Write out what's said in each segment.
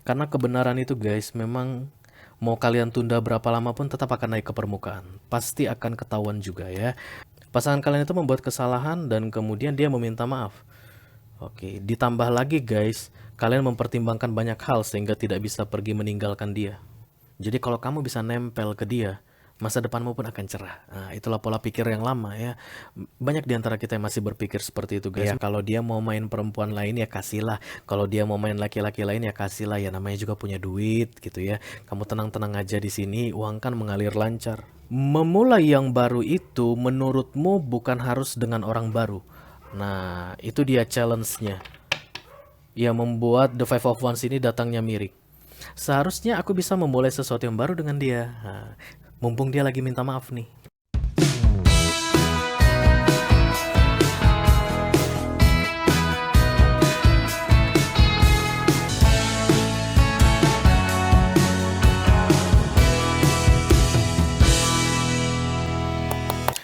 Karena kebenaran itu guys, memang mau kalian tunda berapa lama pun tetap akan naik ke permukaan. Pasti akan ketahuan juga ya. Pasangan kalian itu membuat kesalahan dan kemudian dia meminta maaf. Oke, ditambah lagi guys, kalian mempertimbangkan banyak hal sehingga tidak bisa pergi meninggalkan dia. Jadi kalau kamu bisa nempel ke dia, masa depanmu pun akan cerah. Nah, itulah pola pikir yang lama ya. Banyak di antara kita yang masih berpikir seperti itu guys. Ya, kalau dia mau main perempuan lain ya kasihlah. Kalau dia mau main laki-laki lain ya kasihlah. Ya namanya juga punya duit gitu ya. Kamu tenang-tenang aja di sini, uang kan mengalir lancar. Memulai yang baru itu menurutmu bukan harus dengan orang baru. Nah, itu dia challenge-nya. Yang membuat The Five of Wands ini datangnya mirip. Seharusnya aku bisa memulai sesuatu yang baru dengan dia. Nah, mumpung dia lagi minta maaf nih.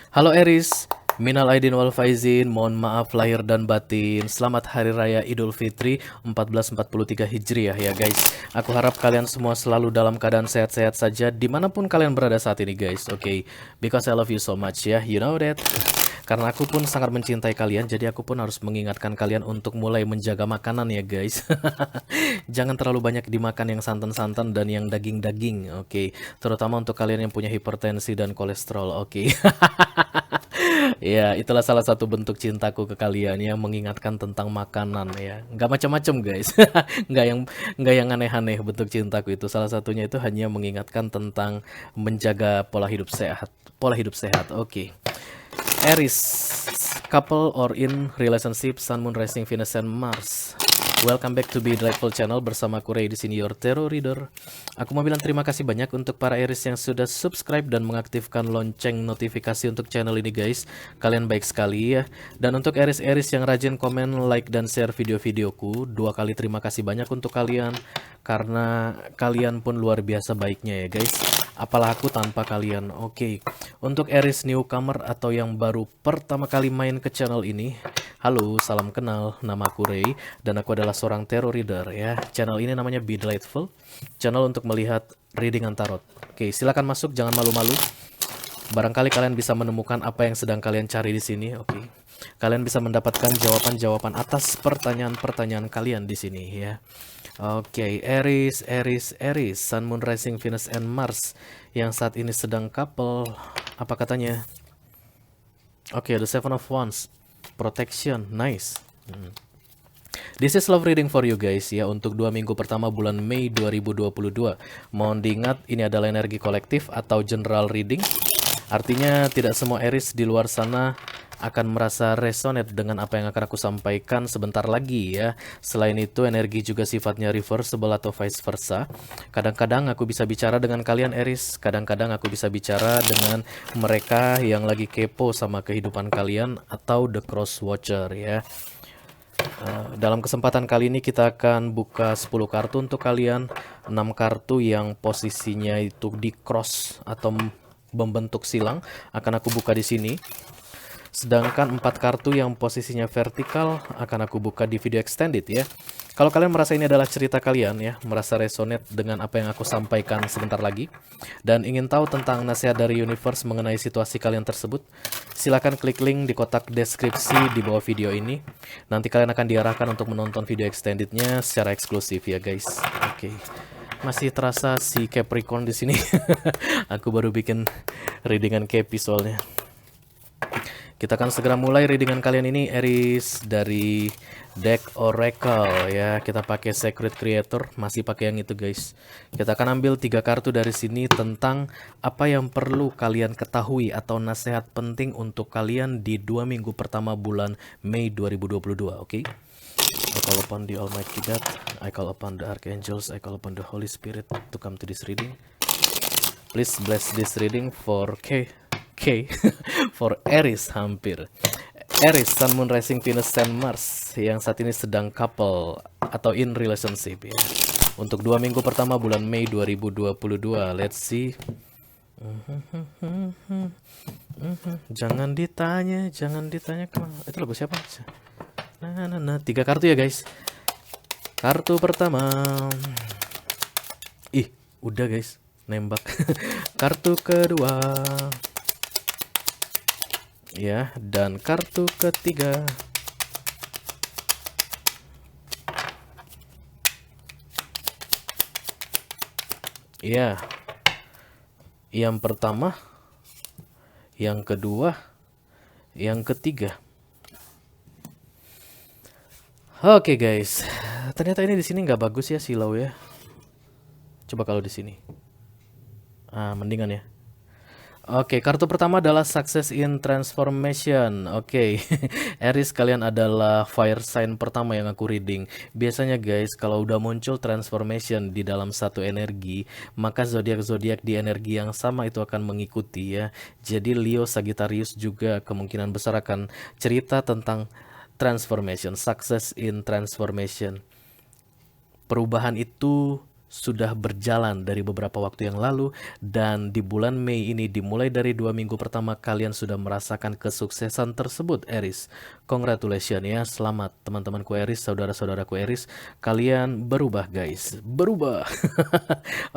Halo Eris, Minal Aidin wal Faizin, mohon maaf lahir dan batin. Selamat Hari Raya Idul Fitri 1443 Hijriah ya guys. Aku harap kalian semua selalu dalam keadaan sehat-sehat saja dimanapun kalian berada saat ini guys. Oke, because I love you so much ya, you know that. Karena aku pun sangat mencintai kalian, jadi aku pun harus mengingatkan kalian untuk mulai menjaga makanan ya guys. Jangan terlalu banyak dimakan yang santan-santan dan yang daging-daging, oke. Terutama untuk kalian yang punya hipertensi dan kolesterol, oke. Ya, itulah salah satu bentuk cintaku ke kalian ya, mengingatkan tentang makanan ya. Nggak macam-macam guys, nggak yang nggak yang aneh-aneh bentuk cintaku itu. Salah satunya itu hanya mengingatkan tentang menjaga pola hidup sehat. Pola hidup sehat, oke. Aries, couple or in relationship, Sun, Moon, Rising, Venus, and Mars. Welcome back to Be Delightful Channel bersama aku Ray di sini your tarot reader. Aku mau bilang terima kasih banyak untuk para Aries yang sudah subscribe dan mengaktifkan lonceng notifikasi untuk channel ini guys. Kalian baik sekali ya. Dan untuk Aries-Aries yang rajin komen, like dan share video-videoku, dua kali terima kasih banyak untuk kalian karena kalian pun luar biasa baiknya ya guys. Apalah aku tanpa kalian. Oke. Untuk Aries newcomer atau yang baru pertama kali main ke channel ini, halo, salam kenal, nama aku Ray dan aku adalah seorang tarot reader ya. Channel ini namanya Be Delightful, channel untuk melihat readingan tarot. Oke, silakan masuk, jangan malu-malu. Barangkali kalian bisa menemukan apa yang sedang kalian cari di sini. Oke. Kalian bisa mendapatkan jawaban-jawaban atas pertanyaan-pertanyaan kalian di sini ya. Oke, Aries, Aries, Aries, Sun, Moon, Rising, Venus, and Mars yang saat ini sedang couple. Apa katanya? Oke, the Seven of Wands, protection, nice. This is love reading for you guys ya, untuk 2 minggu pertama bulan Mei 2022. Mohon diingat ini adalah energi kolektif atau general reading. Artinya tidak semua Aries di luar sana akan merasa resonate dengan apa yang akan aku sampaikan sebentar lagi ya. Selain itu energi juga sifatnya reversible atau vice versa. Kadang-kadang aku bisa bicara dengan kalian Aries, kadang-kadang aku bisa bicara dengan mereka yang lagi kepo sama kehidupan kalian atau the cross watcher ya. Dalam kesempatan kali ini kita akan buka 10 kartu untuk kalian. 6 kartu yang posisinya itu di cross atau membentuk silang akan aku buka di sini. Sedangkan 4 kartu yang posisinya vertikal akan aku buka di video extended ya. Kalau kalian merasa ini adalah cerita kalian ya, merasa resonate dengan apa yang aku sampaikan sebentar lagi, dan ingin tahu tentang nasihat dari universe mengenai situasi kalian tersebut, silakan klik link di kotak deskripsi di bawah video ini. Nanti kalian akan diarahkan untuk menonton video extendednya secara eksklusif ya guys. Oke. Masih terasa si Capricorn di sini. Aku baru bikin readingan Capi soalnya. Kita akan segera mulai readingan kalian ini Aries dari deck Oracle ya. Kita pakai Sacred Creator, masih pakai yang itu guys. Kita akan ambil 3 kartu dari sini tentang apa yang perlu kalian ketahui atau nasihat penting untuk kalian di 2 minggu pertama bulan Mei 2022, oke? I call upon the Almighty God, I call upon the Archangels, I call upon the Holy Spirit to come to this reading. Please bless this reading for for Aries hampir. Aries, Sun, Moon, Rising, Venus, and Mars yang saat ini sedang couple atau in relationship ya. Untuk 2 minggu pertama bulan Mei 2022. Let's see. Jangan ditanya kemana. Itu lagu siapa? Nah, 3 kartu ya guys. Kartu pertama. Udah guys, nembak. Kartu kedua. Ya, dan kartu ketiga. Ya, yang pertama, yang kedua, yang ketiga. Oke guys, ternyata ini di sini nggak bagus ya silau ya. Coba kalau di sini, mendingan ya. Oke, kartu pertama adalah Success in Transformation. Oke, Aries, kalian adalah fire sign pertama yang aku reading. Biasanya guys, kalau udah muncul transformation di dalam satu energi, maka zodiak-zodiak di energi yang sama itu akan mengikuti ya. Jadi Leo, Sagittarius juga kemungkinan besar akan cerita tentang transformation, success in transformation. Perubahan itu sudah berjalan dari beberapa waktu yang lalu, dan di bulan Mei ini dimulai dari 2 minggu pertama kalian sudah merasakan kesuksesan tersebut Aries. Congratulations ya, selamat teman-temanku Aries, saudara-saudaraku Aries, kalian berubah guys, berubah.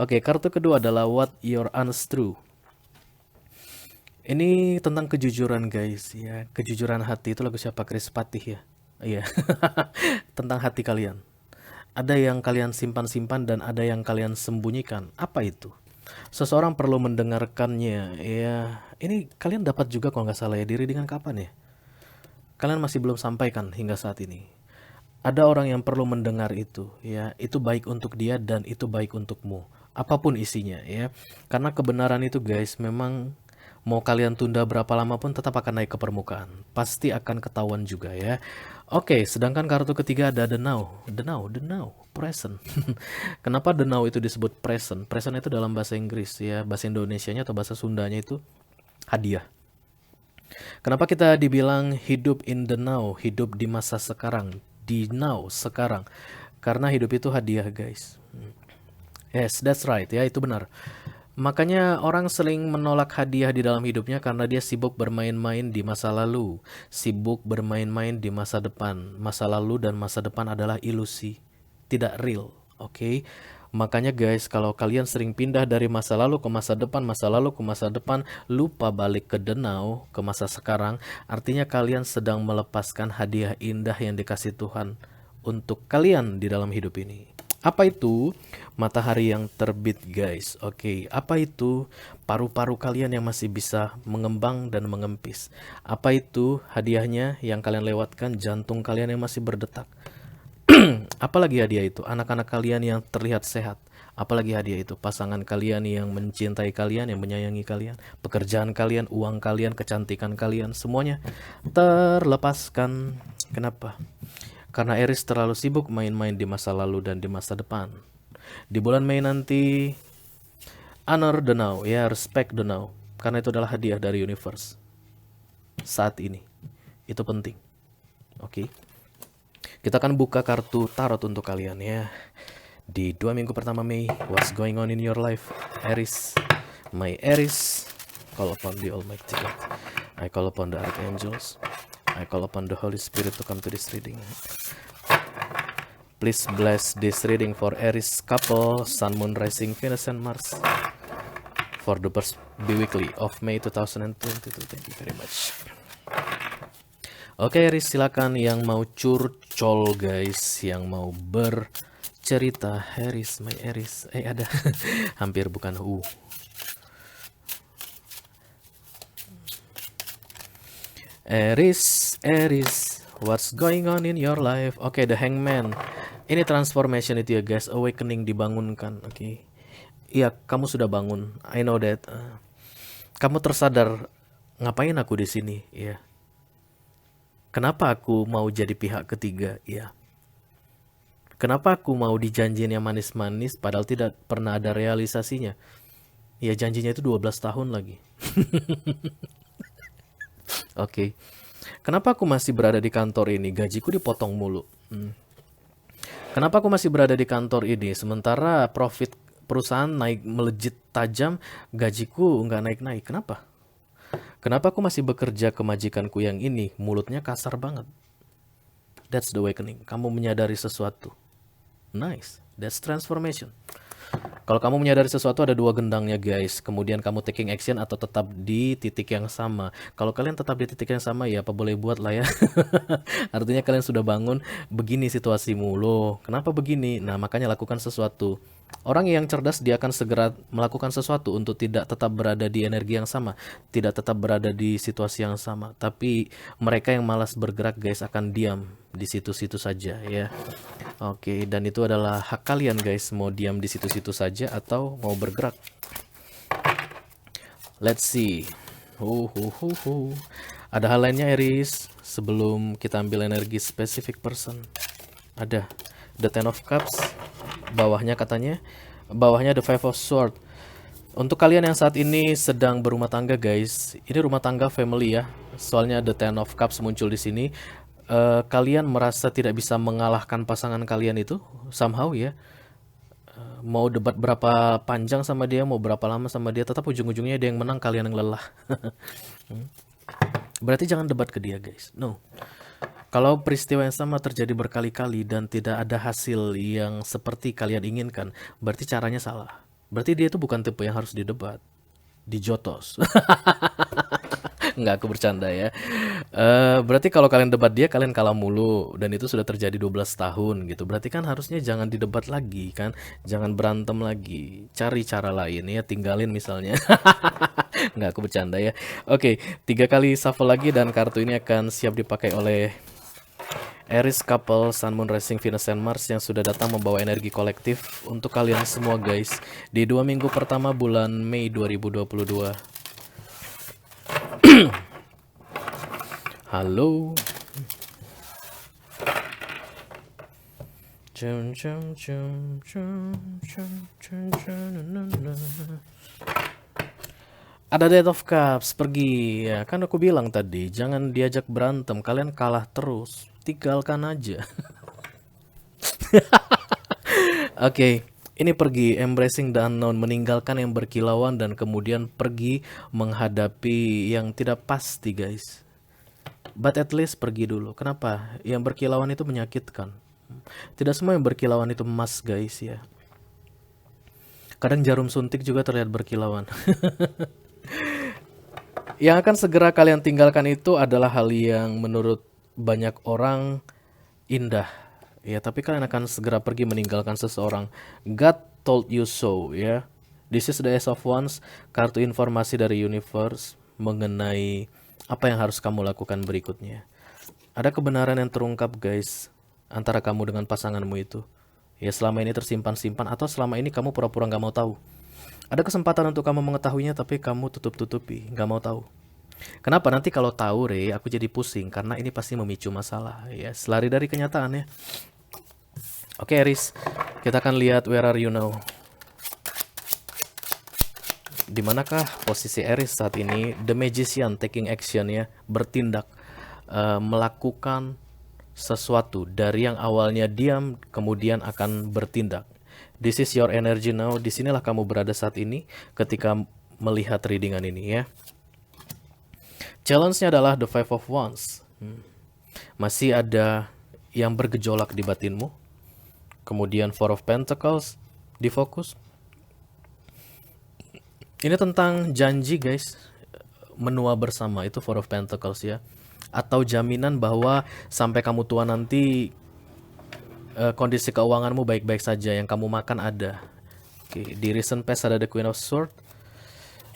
Oke, kartu kedua adalah What Your Untrue. Ini tentang kejujuran guys ya, kejujuran hati. Itu lagu siapa? Chris Patih ya. Iya. Tentang hati kalian. Ada yang kalian simpan-simpan dan ada yang kalian sembunyikan. Apa itu? Seseorang perlu mendengarkannya. Ya, ini kalian dapat juga kalau nggak salah ya, diri dengan kapan ya? Kalian masih belum sampaikan hingga saat ini. Ada orang yang perlu mendengar itu, ya. Itu baik untuk dia dan itu baik untukmu. Apapun isinya, ya. Karena kebenaran itu, guys, memang mau kalian tunda berapa lama pun tetap akan naik ke permukaan. Pasti akan ketahuan juga ya. Oke, sedangkan kartu ketiga ada the now. The now, present. Kenapa the now itu disebut present? Present itu dalam bahasa Inggris ya, bahasa Indonesianya atau bahasa Sundanya itu hadiah. Kenapa kita dibilang hidup in the now, hidup di masa sekarang, di now, sekarang? Karena hidup itu hadiah, guys. Yes, that's right ya, itu benar. Makanya orang sering menolak hadiah di dalam hidupnya karena dia sibuk bermain-main di masa lalu, sibuk bermain-main di masa depan. Masa lalu dan masa depan adalah ilusi, tidak real, oke? Makanya guys, kalau kalian sering pindah dari masa lalu ke masa depan, masa lalu ke masa depan, lupa balik ke the now, ke masa sekarang, artinya kalian sedang melepaskan hadiah indah yang dikasih Tuhan untuk kalian di dalam hidup ini. Apa itu? Matahari yang terbit guys. Oke, apa itu? Paru-paru kalian yang masih bisa mengembang dan mengempis. Apa itu hadiahnya yang kalian lewatkan? Jantung kalian yang masih berdetak. Apalagi hadiah itu? Anak-anak kalian yang terlihat sehat. Apalagi hadiah itu? Pasangan kalian yang mencintai kalian, yang menyayangi kalian. Pekerjaan kalian, uang kalian, kecantikan kalian. Semuanya terlepaskan. Kenapa? Karena Aries terlalu sibuk main-main di masa lalu dan di masa depan. Di bulan Mei nanti, honor the now, ya, respect the now. Karena itu adalah hadiah dari universe. Saat ini. Itu penting. Oke. Kita akan buka kartu tarot untuk kalian ya. Di 2 minggu pertama Mei, what's going on in your life, Aries? My Aries, call upon the Almighty God. I call upon the Archangels. I call upon the Holy Spirit to come to this reading. Please bless this reading for Aries couple, Sun, Moon, Rising, Venus, and Mars. For the first bi-weekly of May 2022. Thank you very much. Oke Aries, silakan yang mau curcol guys, yang mau bercerita. Aries, my Aries. Ada. Hampir bukan Aries, what's going on in your life? Oke, the Hangman. Ini transformation itu ya guys, awakening, dibangunkan. Oke. Iya, kamu sudah bangun. I know that. Kamu tersadar, ngapain aku di sini? Iya. Kenapa aku mau jadi pihak ketiga? Iya. Kenapa aku mau dijanjiin yang manis-manis padahal tidak pernah ada realisasinya? Ya janjinya itu 12 tahun lagi. Oke. Kenapa aku masih berada di kantor ini? Gajiku dipotong mulu. Kenapa aku masih berada di kantor ini? Sementara profit perusahaan naik melejit tajam, gajiku nggak naik-naik. Kenapa? Kenapa aku masih bekerja ke majikanku yang ini? Mulutnya kasar banget. That's the awakening. Kamu menyadari sesuatu. Nice. That's transformation. Kalau kamu menyadari sesuatu ada dua gendangnya guys, kemudian kamu taking action atau tetap di titik yang sama. Kalau kalian tetap di titik yang sama ya apa boleh buat lah ya. Artinya kalian sudah bangun, begini situasimu loh. Kenapa begini? Nah makanya lakukan sesuatu. Orang yang cerdas dia akan segera melakukan sesuatu untuk tidak tetap berada di energi yang sama, tidak tetap berada di situasi yang sama. Tapi mereka yang malas bergerak guys akan diam di situ-situ saja ya. Oke, dan itu adalah hak kalian guys, mau diam di situ-situ saja atau mau bergerak. Let's see. Ada hal lainnya Aries sebelum kita ambil energi specific person. Ada the Ten of Cups, bawahnya katanya, bawahnya the Five of Swords. Untuk kalian yang saat ini sedang berumah tangga guys, ini rumah tangga family ya. Soalnya the Ten of Cups muncul di sini. Kalian merasa tidak bisa mengalahkan pasangan kalian itu somehow ya. Mau debat berapa panjang sama dia, mau berapa lama sama dia, tetap ujung-ujungnya dia yang menang, kalian yang lelah. Berarti jangan debat ke dia guys. No. Kalau peristiwa yang sama terjadi berkali-kali dan tidak ada hasil yang seperti kalian inginkan, berarti caranya salah. Berarti dia itu bukan tipe yang harus didebat, dijotos. Nggak, aku bercanda ya. Berarti kalau kalian debat dia, kalian kalah mulu. Dan itu sudah terjadi 12 tahun gitu. Berarti kan harusnya jangan didebat lagi kan. Jangan berantem lagi. Cari cara lain ya, tinggalin misalnya. Nggak, aku bercanda ya. Oke, 3 kali shuffle lagi dan kartu ini akan siap dipakai oleh Aries couple Sun Moon Rising Venus and Mars yang sudah datang membawa energi kolektif untuk kalian semua guys di 2 minggu pertama bulan Mei 2022. Halo. Ada Death of Cups, pergi ya. Kan aku bilang tadi, jangan diajak berantem, kalian kalah terus. Tinggalkan aja. Oke, ini pergi, embracing the unknown, meninggalkan yang berkilauan dan kemudian pergi menghadapi yang tidak pasti guys. But at least pergi dulu. Kenapa? Yang berkilauan itu menyakitkan. Tidak semua yang berkilauan itu emas guys ya. Kadang jarum suntik juga terlihat berkilauan. Yang akan segera kalian tinggalkan itu adalah hal yang menurut banyak orang indah. Ya, tapi kalian akan segera pergi meninggalkan seseorang. God told you so ya. This is the Ace of Wands, kartu informasi dari universe mengenai apa yang harus kamu lakukan berikutnya. Ada kebenaran yang terungkap guys antara kamu dengan pasanganmu itu. Ya selama ini tersimpan-simpan atau selama ini kamu pura-pura gak mau tahu. Ada kesempatan untuk kamu mengetahuinya tapi kamu tutup-tutupi, gak mau tahu. Kenapa? Nanti kalau tahu Re, aku jadi pusing karena ini pasti memicu masalah. Ya, selari dari kenyataan ya. Oke Aries, kita akan lihat where are you now. Dimanakah posisi Aries saat ini? The Magician taking action ya, bertindak, melakukan sesuatu dari yang awalnya diam kemudian akan bertindak. This is your energy now. Disinilah kamu berada saat ini ketika melihat readingan ini ya. Challenge-nya adalah the Five of Wands. Masih ada yang bergejolak di batinmu. Kemudian Four of Pentacles difokus. Ini tentang janji guys, menua bersama, itu Four of Pentacles ya. Atau jaminan bahwa sampai kamu tua nanti kondisi keuanganmu baik-baik saja, yang kamu makan ada. Oke, di recent past ada the Queen of Swords,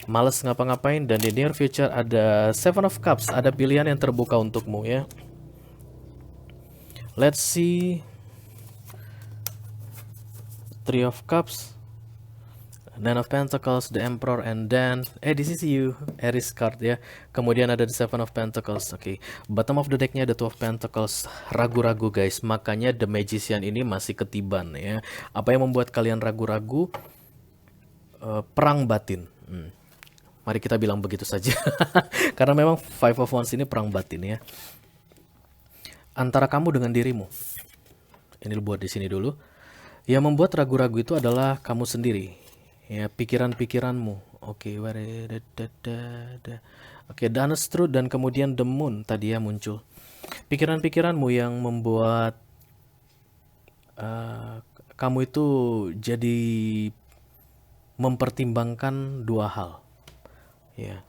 males ngapa-ngapain, dan di near future ada Seven of Cups, ada pilihan yang terbuka untukmu ya. Let's see. Three of Cups, Nine of Pentacles, the Emperor, and then this is you, Aries card ya. Kemudian ada the Seven of Pentacles. Oke, bottom of the decknya ada Two of Pentacles. Ragu-ragu guys, makanya the Magician ini masih ketiban ya. Apa yang membuat kalian ragu-ragu? Perang batin. Mari kita bilang begitu saja. Karena memang Five of Wands ini perang batin ya. Antara kamu dengan dirimu. Ini buat di sini dulu. Yang membuat ragu-ragu itu adalah kamu sendiri. Ya, pikiran-pikiranmu. Oke, Oke, the honest truth dan kemudian the moon tadi ya muncul. Pikiran-pikiranmu yang membuat kamu itu jadi mempertimbangkan dua hal. Ya.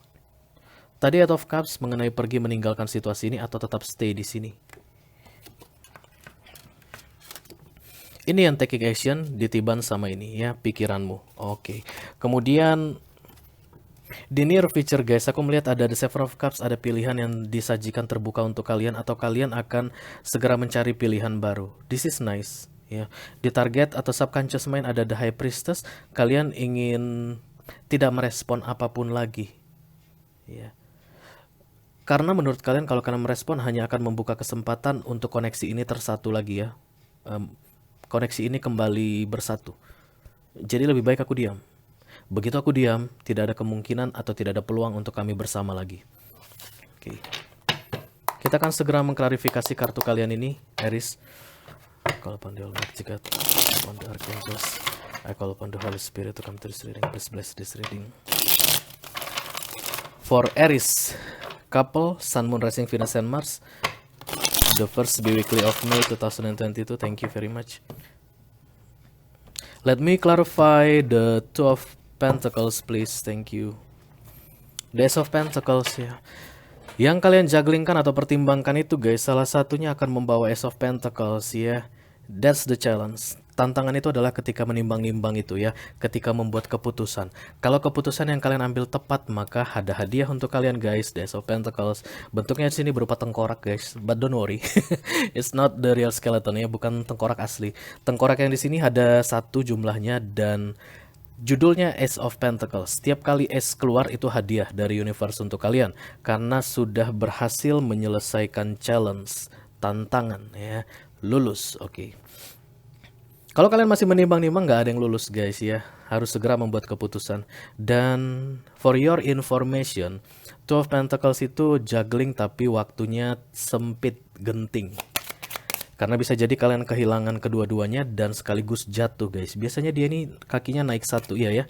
Tadi Eight of Cups mengenai pergi meninggalkan situasi ini atau tetap stay di sini. Ini yang taking action ditiban sama ini ya, pikiranmu. Oke. Kemudian di near future guys, aku melihat ada the Seven of Cups, ada pilihan yang disajikan terbuka untuk kalian atau kalian akan segera mencari pilihan baru. This is nice ya. Di target atau subconscious mind ada the High Priestess, kalian ingin tidak merespon apapun lagi. Ya. Karena menurut kalian kalau kalian merespon hanya akan membuka kesempatan untuk koneksi ini tersatu lagi ya. Koneksi ini kembali bersatu. Jadi lebih baik aku diam. Begitu aku diam, tidak ada kemungkinan atau tidak ada peluang untuk kami bersama lagi. Oke. Kita akan segera mengklarifikasi kartu kalian ini, Aries. I call upon the Almighty God, upon the Archangels, I call upon the Holy Spirit to come to this reading. Please bless this reading. For Aries, couple, Sun, Moon, Rising, Venus, and Mars. The first bi-weekly of May 2022. Thank you very much. Let me clarify the Two of Pentacles, please. Thank you. The Ace of Pentacles ya. Yang kalian jugglingkan atau pertimbangkan itu guys, salah satunya akan membawa Ace of Pentacles ya. That's the challenge. Tantangan itu adalah ketika menimbang-nimbang itu ya, ketika membuat keputusan. Kalau keputusan yang kalian ambil tepat, maka ada hadiah untuk kalian guys, the Ace of Pentacles. Bentuknya di sini berupa tengkorak guys, but don't worry, it's not the real skeleton ya, bukan tengkorak asli. Tengkorak yang di sini ada satu jumlahnya dan judulnya Ace of Pentacles. Setiap kali Ace keluar itu hadiah dari universe untuk kalian karena sudah berhasil menyelesaikan challenge, tantangan ya, lulus. Oke. Kalau kalian masih menimbang-nimbang, nggak ada yang lulus guys ya, harus segera membuat keputusan. Dan for your information, Two of Pentacles itu juggling tapi waktunya sempit, genting. Karena bisa jadi kalian kehilangan kedua-duanya dan sekaligus jatuh guys. Biasanya dia ini kakinya naik satu, iya ya.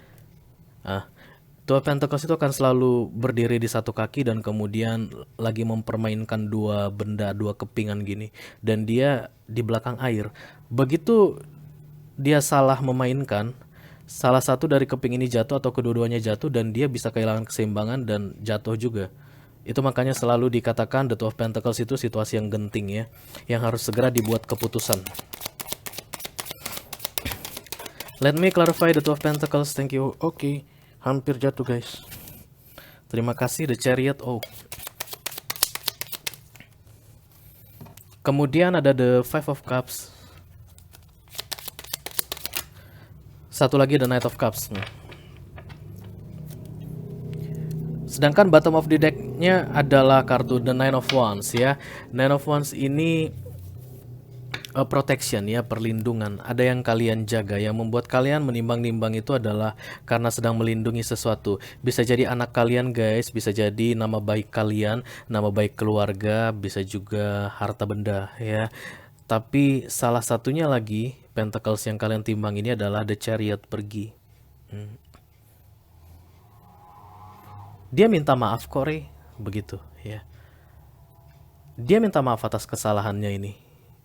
Two of Pentacles itu akan selalu berdiri di satu kaki dan kemudian lagi mempermainkan dua benda, dua kepingan gini. Dan dia di belakang air. Begitu dia salah memainkan, salah satu dari keping ini jatuh atau kedua-duanya jatuh dan dia bisa kehilangan keseimbangan dan jatuh juga. Itu makanya selalu dikatakan the Two of Pentacles itu situasi yang genting ya, yang harus segera dibuat keputusan. Let me clarify the Two of Pentacles, thank you. Oke, hampir jatuh guys. Terima kasih the Chariot. Oh. Kemudian ada the Five of Cups. Satu lagi the Knight of Cups. Sedangkan bottom of the deck-nya adalah kartu the Nine of Wands ya. Nine of Wands ini protection ya, perlindungan. Ada yang kalian jaga, yang membuat kalian menimbang-nimbang itu adalah karena sedang melindungi sesuatu. Bisa jadi anak kalian guys, bisa jadi nama baik kalian, nama baik keluarga, bisa juga harta benda ya. Tapi salah satunya lagi, Pentacles yang kalian timbang ini adalah the Chariot, pergi. Dia minta maaf Kore, begitu ya. Dia minta maaf atas kesalahannya ini.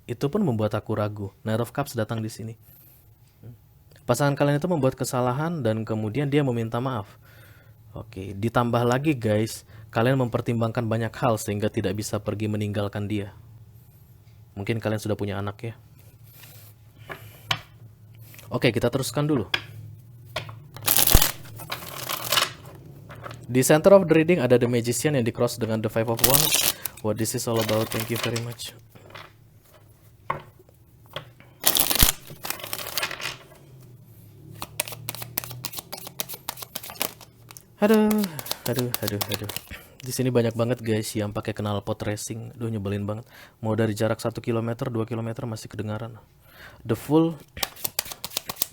Itu pun membuat aku ragu. Knight of Cups datang di sini. Pasangan kalian itu membuat kesalahan dan kemudian dia meminta maaf. Oke, ditambah lagi guys, kalian mempertimbangkan banyak hal sehingga tidak bisa pergi meninggalkan dia. Mungkin kalian sudah punya anak ya. Oke, kita teruskan dulu. Di center of the reading ada the Magician yang di cross dengan the Five of Wands. What this is all about, thank you very much. Aduh. Di sini banyak banget guys yang pakai knalpot racing. Duh, nyebelin banget. Mau dari jarak 1 km, 2 km masih kedengaran. The Fool.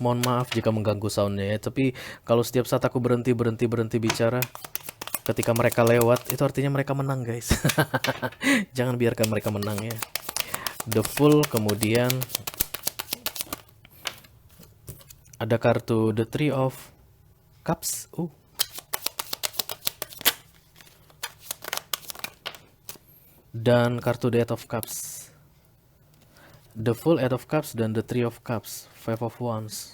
Mohon maaf jika mengganggu soundnya ya. Tapi kalau setiap saat aku berhenti bicara, ketika mereka lewat, itu artinya mereka menang guys. Jangan biarkan mereka menang ya. The Fool, kemudian ada kartu The Three of Cups. Dan kartu the Eight of Cups. The Full, Eight of Cups, dan the Three of Cups, Five of Wands.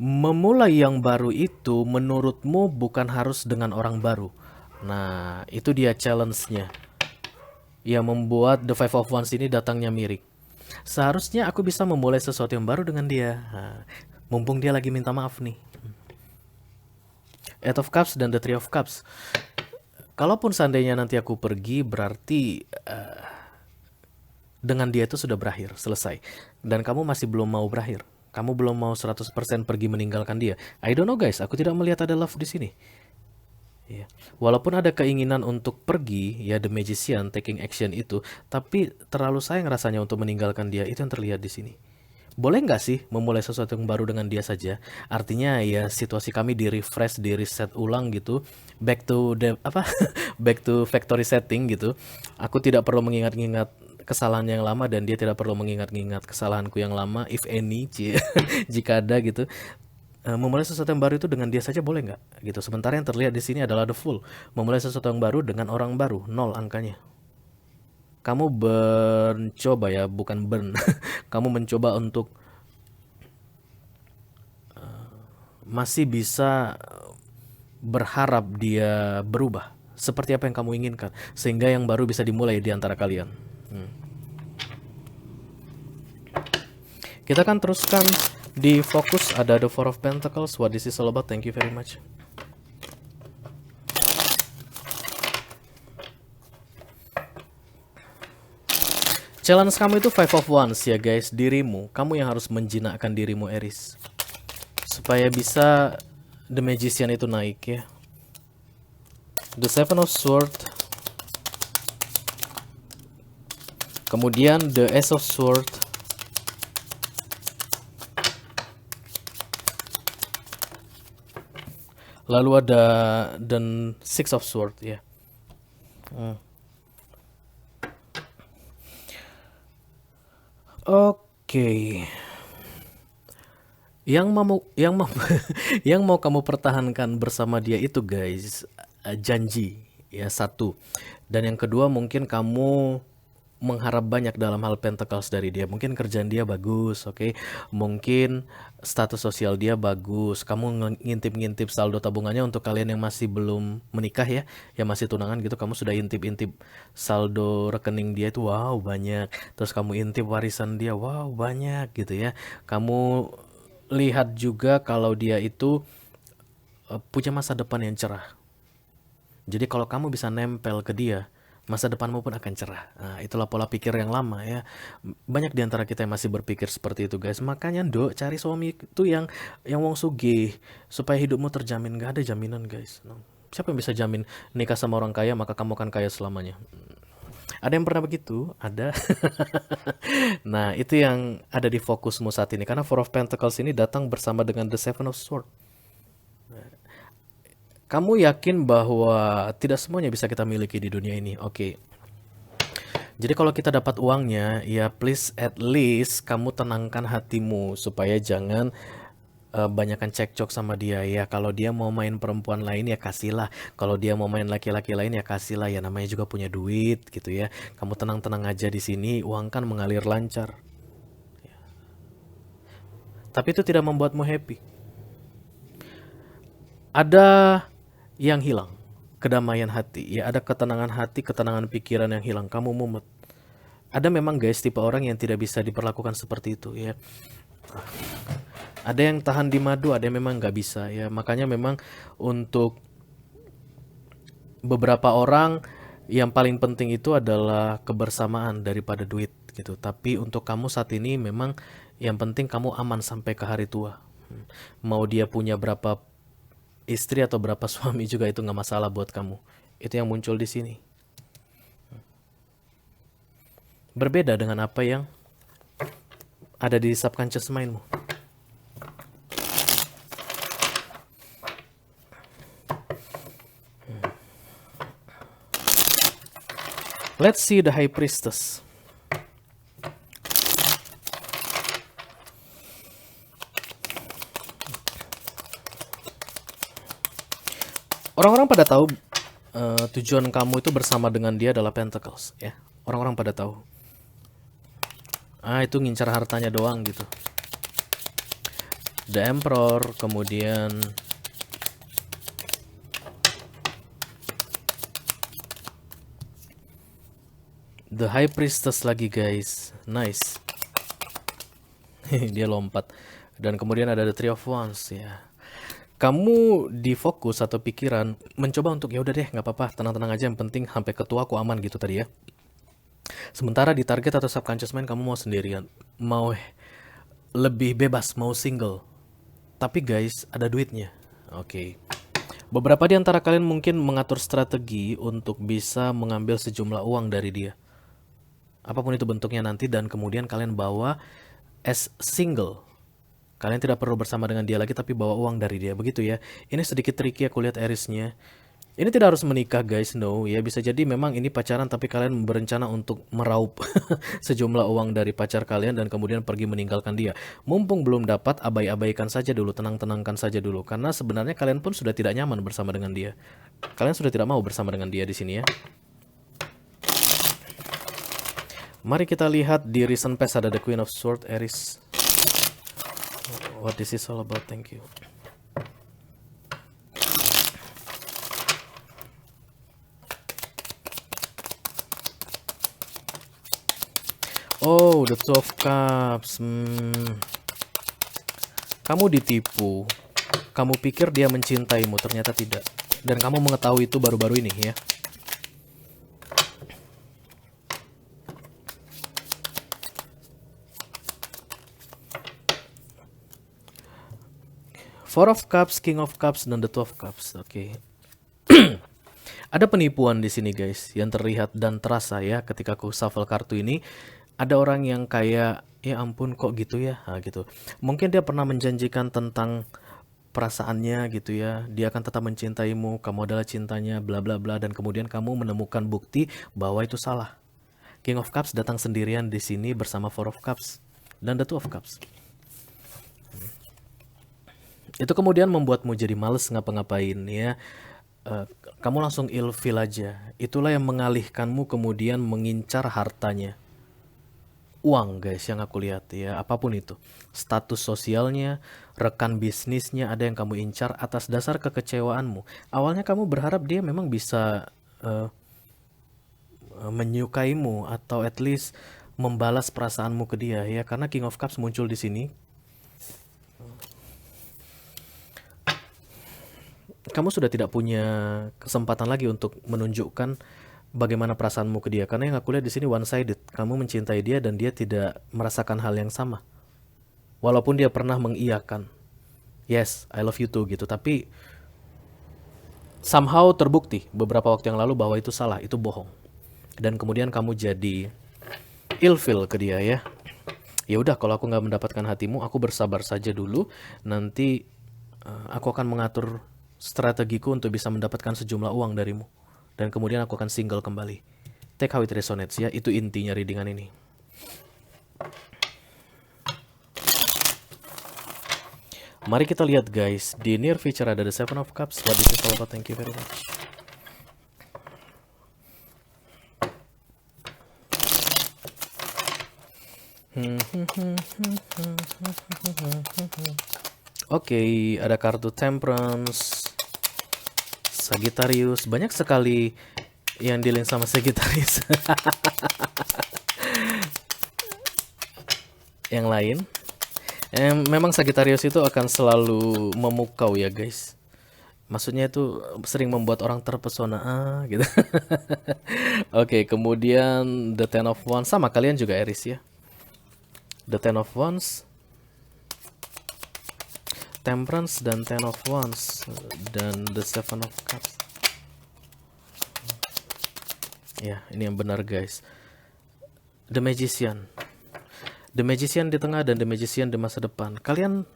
Memulai yang baru itu menurutmu bukan harus dengan orang baru. Nah, itu dia challenge-nya. Yang membuat The Five of Wands ini datangnya mirip. Seharusnya aku bisa memulai sesuatu yang baru dengan dia. Nah, mumpung dia lagi minta maaf nih. Eight of Cups dan The Three of Cups. Kalaupun seandainya nanti aku pergi, berarti dengan dia itu sudah berakhir, selesai. Dan kamu masih belum mau berakhir. Kamu belum mau 100% pergi meninggalkan dia. I don't know guys, aku tidak melihat ada love di sini. Ya. Walaupun ada keinginan untuk pergi, ya The Magician, taking action itu, tapi terlalu sayang rasanya untuk meninggalkan dia, itu yang terlihat di sini. Boleh nggak sih memulai sesuatu yang baru dengan dia saja? Artinya ya situasi kami di refresh, di reset ulang gitu, back to the apa, back to factory setting gitu. Aku tidak perlu mengingat-ingat kesalahan yang lama dan dia tidak perlu mengingat-ingat kesalahanku yang lama, if any, jika ada gitu. Memulai sesuatu yang baru itu dengan dia saja boleh nggak? Gitu. Sementara yang terlihat di sini adalah the Fool. Memulai sesuatu yang baru dengan orang baru, 0 angkanya. Kamu mencoba ya, bukan burn. Kamu mencoba untuk masih bisa berharap dia berubah seperti apa yang kamu inginkan, sehingga yang baru bisa dimulai di antara kalian. Kita akan teruskan di fokus. Ada The Four of Pentacles. What this is all about. Thank you very much. Challenge kamu itu Five of Wands ya guys. Dirimu, kamu yang harus menjinakkan dirimu Aries, supaya bisa The Magician itu naik ya. The Seven of Swords, kemudian The Ace of Swords, lalu ada The Six of Swords ya. Oke. Yang mau yang mau kamu pertahankan bersama dia itu guys, janji ya satu. Dan yang kedua mungkin kamu mengharap banyak dalam hal Pentacles dari dia. Mungkin kerjaan dia bagus, oke. Mungkin status sosial dia bagus. Kamu ngintip-ngintip saldo tabungannya untuk kalian yang masih belum menikah ya, yang masih tunangan gitu. Kamu sudah intip-intip saldo rekening dia itu, wow banyak. Terus kamu intip warisan dia, wow banyak gitu ya. Kamu lihat juga kalau dia itu punya masa depan yang cerah. Jadi kalau kamu bisa nempel ke dia, masa depanmu pun akan cerah. Nah, itulah pola pikir yang lama ya. Banyak di antara kita yang masih berpikir seperti itu guys. Makanya Dok, cari suami itu yang wong sugih supaya hidupmu terjamin. Gak ada jaminan guys. Siapa yang bisa jamin nikah sama orang kaya maka kamu akan kaya selamanya? Ada yang pernah begitu? Ada. Nah, itu yang ada di fokusmu saat ini. Karena Four of Pentacles ini datang bersama dengan The Seven of Swords. Kamu yakin bahwa tidak semuanya bisa kita miliki di dunia ini? Oke. Jadi kalau kita dapat uangnya, ya please at least kamu tenangkan hatimu supaya jangan banyakkan cekcok sama dia ya. Kalau dia mau main perempuan lain ya kasihlah. Kalau dia mau main laki-laki lain ya kasihlah. Ya namanya juga punya duit gitu ya. Kamu tenang-tenang aja di sini, uang kan mengalir lancar. Ya. Tapi itu tidak membuatmu happy. Ada yang hilang, kedamaian hati ya, ada ketenangan hati, ketenangan pikiran yang hilang, kamu mumet. Ada memang guys tipe orang yang tidak bisa diperlakukan seperti itu ya. Ada yang tahan di madu, ada yang memang nggak bisa ya. Makanya memang untuk beberapa orang yang paling penting itu adalah kebersamaan daripada duit gitu. Tapi untuk kamu saat ini memang yang penting kamu aman sampai ke hari tua. Mau dia punya berapa istri atau berapa suami juga itu nggak masalah buat kamu. Itu yang muncul di sini. Berbeda dengan apa yang ada di subconscious mindmu. Let's see the High Priestess. Orang-orang pada tahu tujuan kamu itu bersama dengan dia adalah Pentacles ya. Orang-orang pada tahu. Itu ngincar hartanya doang gitu. The Emperor, kemudian The High Priestess lagi guys. Nice. Dia lompat. Dan kemudian ada The Three of Wands ya. Kamu di fokus atau pikiran mencoba untuk ya udah deh nggak apa-apa, tenang-tenang aja, yang penting sampai ketua aku aman gitu tadi ya. Sementara di target atau subconscious mind kamu mau sendirian, mau lebih bebas, mau single. Tapi guys, ada duitnya. Oke. Beberapa di antara kalian mungkin mengatur strategi untuk bisa mengambil sejumlah uang dari dia. Apapun itu bentuknya nanti, dan kemudian kalian bawa as single. Kalian tidak perlu bersama dengan dia lagi, tapi bawa uang dari dia. Begitu ya. Ini sedikit tricky aku lihat Aries-nya. Ini tidak harus menikah guys, no. Ya bisa jadi memang ini pacaran, tapi kalian berencana untuk meraup sejumlah uang dari pacar kalian dan kemudian pergi meninggalkan dia. Mumpung belum dapat, abai-abaikan saja dulu, tenang-tenangkan saja dulu. Karena sebenarnya kalian pun sudah tidak nyaman bersama dengan dia. Kalian sudah tidak mau bersama dengan dia di sini ya. Mari kita lihat di recent past ada the Queen of Swords, Aries. What this is all about, thank you. Oh, the Two of Cups. Kamu ditipu. Kamu pikir dia mencintaimu, ternyata tidak. Dan kamu mengetahui itu baru-baru ini ya. Four of Cups, King of Cups, dan the Two of Cups. Oke. Ada penipuan di sini guys, yang terlihat dan terasa ya ketika aku shuffle kartu ini. Ada orang yang kayak, ya ampun kok gitu ya, nah, gitu. Mungkin dia pernah menjanjikan tentang perasaannya gitu ya, dia akan tetap mencintaimu, kamu adalah cintanya, bla bla bla, dan kemudian kamu menemukan bukti bahwa itu salah. King of Cups datang sendirian di sini bersama Four of Cups dan the Two of Cups. Itu kemudian membuatmu jadi males ngapa-ngapain ya. Kamu langsung ilfil aja. Itulah yang mengalihkanmu kemudian mengincar hartanya. Uang guys yang aku lihat ya, apapun itu. Status sosialnya, rekan bisnisnya, ada yang kamu incar atas dasar kekecewaanmu. Awalnya kamu berharap dia memang bisa menyukaimu atau at least membalas perasaanmu ke dia ya, karena King of Cups muncul di sini. Kamu sudah tidak punya kesempatan lagi untuk menunjukkan bagaimana perasaanmu ke dia, karena yang aku lihat di sini one sided. Kamu mencintai dia dan dia tidak merasakan hal yang sama. Walaupun dia pernah mengiyakan, yes, I love you too gitu, tapi somehow terbukti beberapa waktu yang lalu bahwa itu salah, itu bohong. Dan kemudian kamu jadi ilfil ke dia ya. Ya udah, kalau aku nggak mendapatkan hatimu, aku bersabar saja dulu. Nanti aku akan mengatur strategiku untuk bisa mendapatkan sejumlah uang darimu. Dan kemudian aku akan single kembali. Take how it resonates ya, itu intinya readingan ini. Mari kita lihat guys, di near future ada the Seven of Cups. What is this all about? Thank you very much. Oke, ada kartu Temperance, Sagittarius, banyak sekali yang dealing sama Sagittarius. Yang lain, memang Sagittarius itu akan selalu memukau ya guys. Maksudnya itu sering membuat orang terpesona gitu. Oke, kemudian the Ten of Wands, sama kalian juga Aries ya. The Ten of Wands, Temperance dan Ten of Wands, dan the Seven of Cups. Ya, ini yang benar guys. The Magician. The Magician di tengah dan The Magician di masa depan. Kalian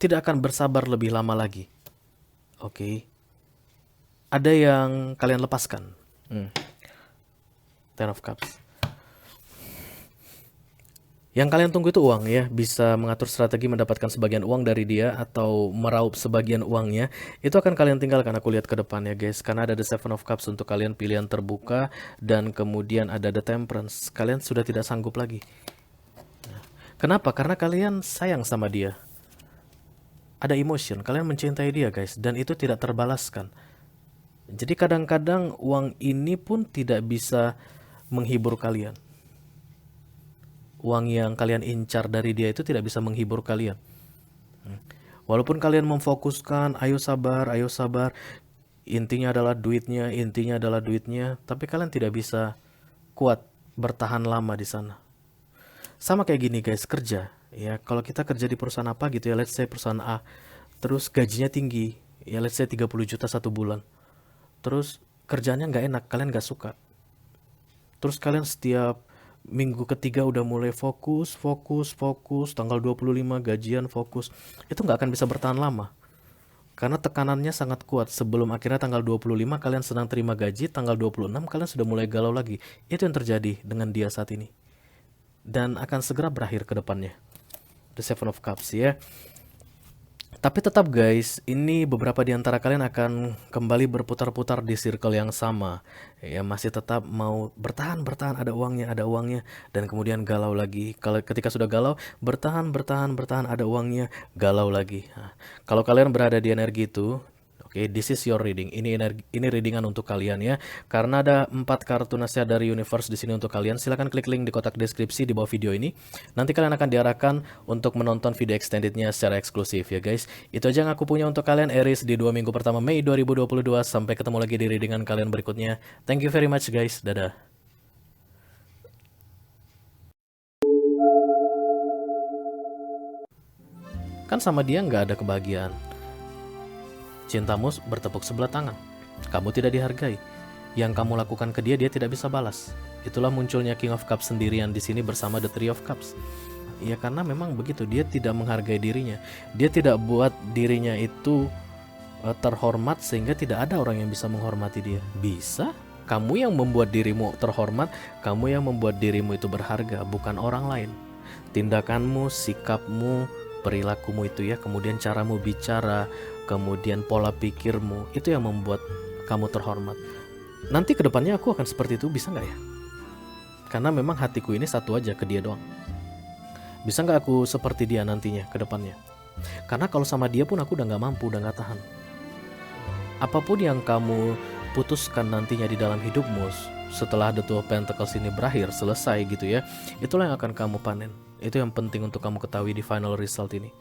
tidak akan bersabar lebih lama lagi. Oke. Ada yang kalian lepaskan. Ten of Cups. Yang kalian tunggu itu uang ya, bisa mengatur strategi mendapatkan sebagian uang dari dia atau meraup sebagian uangnya. Itu akan kalian tinggalkan, aku lihat ke depan ya guys. Karena ada the Seven of Cups untuk kalian, pilihan terbuka, dan kemudian ada the Temperance. Kalian sudah tidak sanggup lagi. Nah, Kenapa? Karena kalian sayang sama dia. Ada emotion, kalian mencintai dia guys, dan itu tidak terbalaskan. Jadi kadang-kadang uang ini pun tidak bisa menghibur kalian. Uang yang kalian incar dari dia itu tidak bisa menghibur kalian. Walaupun kalian memfokuskan, ayo sabar, intinya adalah duitnya, tapi kalian tidak bisa kuat bertahan lama di sana. Sama kayak gini guys, kerja. Ya, kalau kita kerja di perusahaan apa gitu ya, let's say perusahaan A, terus gajinya tinggi, ya let's say 30 juta satu bulan. Terus kerjanya nggak enak, kalian nggak suka. Terus kalian setiap minggu ketiga udah mulai fokus, tanggal 25 gajian fokus. Itu nggak akan bisa bertahan lama. Karena tekanannya sangat kuat. Sebelum akhirnya tanggal 25 kalian sedang terima gaji, tanggal 26 kalian sudah mulai galau lagi. Itu yang terjadi dengan dia saat ini. Dan akan segera berakhir ke depannya. The Seven of Cups ya. Tapi tetap guys, ini beberapa di antara kalian akan kembali berputar-putar di circle yang sama. Ya masih tetap mau bertahan, ada uangnya, dan kemudian galau lagi. Kalau ketika sudah galau, bertahan, ada uangnya, galau lagi. Nah, kalau kalian berada di energi itu, oke, this is your reading. Ini readingan untuk kalian ya. Karena ada 4 kartu nasihat dari universe di sini untuk kalian. Silahkan klik link di kotak deskripsi di bawah video ini. Nanti kalian akan diarahkan untuk menonton video extendednya secara eksklusif ya guys. Itu aja yang aku punya untuk kalian Aries di 2 minggu pertama Mei 2022. Sampai ketemu lagi di readingan kalian berikutnya. Thank you very much guys. Dadah. Kan sama dia nggak ada kebahagiaan. Cintamu bertepuk sebelah tangan. Kamu tidak dihargai. Yang kamu lakukan ke dia, dia tidak bisa balas. Itulah munculnya King of Cups sendirian di sini bersama The Three of Cups. Ya karena memang begitu, dia tidak menghargai dirinya. Dia tidak buat dirinya itu terhormat sehingga tidak ada orang yang bisa menghormati dia. Bisa? Kamu yang membuat dirimu terhormat, kamu yang membuat dirimu itu berharga, bukan orang lain. Tindakanmu, sikapmu, perilakumu itu ya, kemudian caramu bicara, kemudian pola pikirmu, itu yang membuat kamu terhormat. Nanti kedepannya aku akan seperti itu, bisa nggak ya? Karena memang hatiku ini satu aja ke dia doang. Bisa nggak aku seperti dia nantinya kedepannya? Karena kalau sama dia pun aku udah nggak mampu, udah nggak tahan. Apapun yang kamu putuskan nantinya di dalam hidupmu setelah The Two of Pentacles ini berakhir, selesai gitu ya, itulah yang akan kamu panen. Itu yang penting untuk kamu ketahui di final result ini.